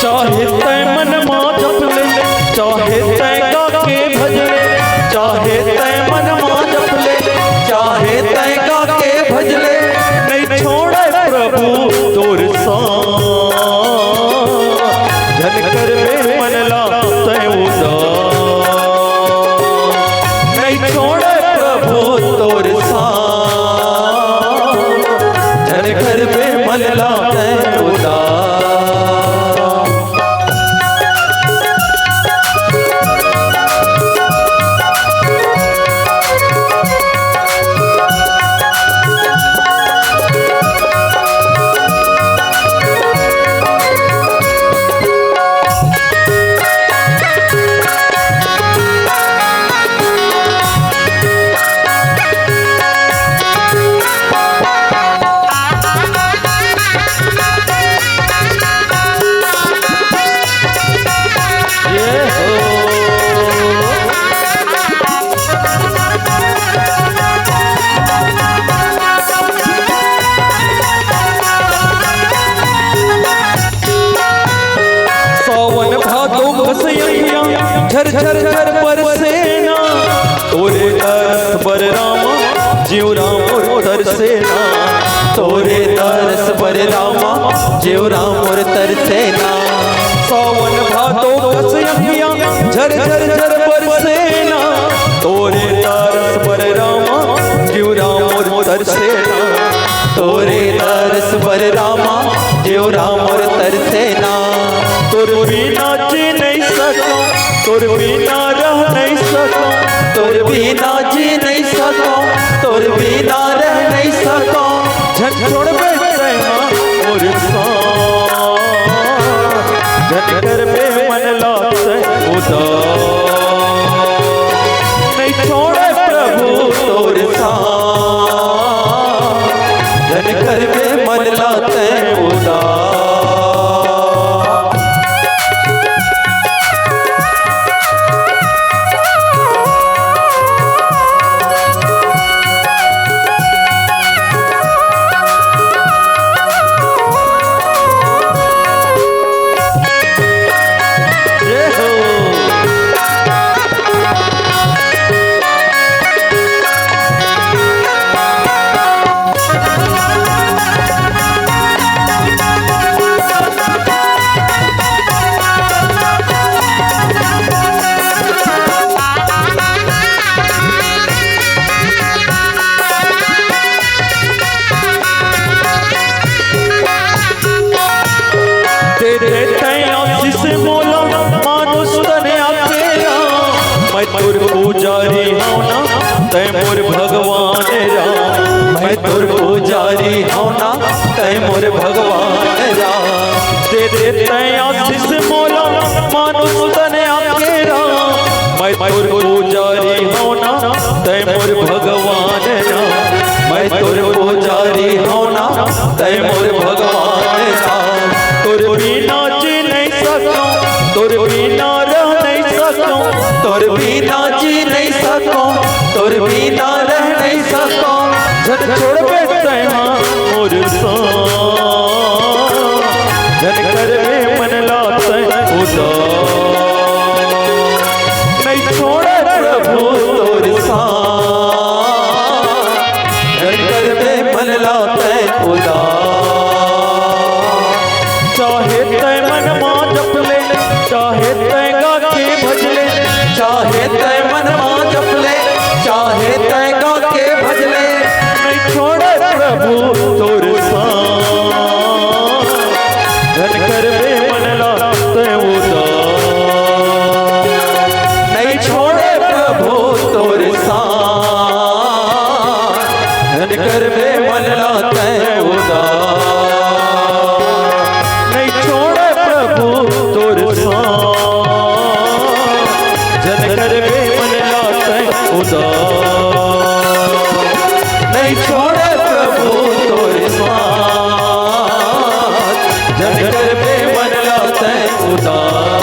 चाहे तै मन मां जप ले, चाहे तै गा के भज ले, चाहे तै मन मां जप ले, चाहे तै गा के भज ले, नहीं छोड़े प्रभु तोर साथ, जन कर में मन ला तै उदास, नहीं छोड़े प्रभु तोर साथ, जन कर में मन ला तै उदास। झर झर झर बरसेना तोरे तरस बर रामा, जीव राम तरसेना, तोरे तरस बर रामा, जीव राम तरसेना। सावन भादो कसयिया झर झर झर बरसेना, तोरे तरस बर रामा, जीव राम तरसेना, तोरे तरस बर रामा, जीव राम तरसेना। तोर बिना जी नहीं सको, तोर बिना रह नहीं सको, तोर बिना जी नहीं सको, तोर बिना रह नहीं सको, झट छोड़ बैठे और झट कर में मन लाते उदास, नहीं छोड़े प्रभु तोर साथ, झट कर में मन लाते उदास। मैं तुर पुजारी होना तै मोर भगवान राम, मैं तुर पुजारी होना तै मोर भगवान राम, दे दे तै आशीष मोला मानुष तने आके राम, मैं तुर पुजारी होना तै मोर भगवान राम, मैं तुर पुजारी होना तै मोर भगवान राम। तुर बिना जी नहीं सकूं, तुर बिना रह नहीं सकूं, तुर बिना जी नहीं सकूं, तुर बिना रह नहीं सकूं, झट छोड़ बैठे मोर साथ, झट कर में मन लाते उदास, नहीं छोड़े प्रभु तोर साथ, झट कर में मन लाते उदास। चाहे तै मन मां जप ले, चाहे तै गा के भज ले, चाहे तै मन मां जप ले, चाहे तै गा के भज ले, नहीं छोड़े प्रभु तोर साथ, झट कर में मन लाते उदास, नहीं छोड़े प्रभु तोर साथ, झट कर में मन लाते उदास, नहीं छोड़े प्रभु तोर साथ, झट कर में मन लाते उदास, नहीं छोड़े प्रभु तोर साथ, झट कर में मन लाते उदास।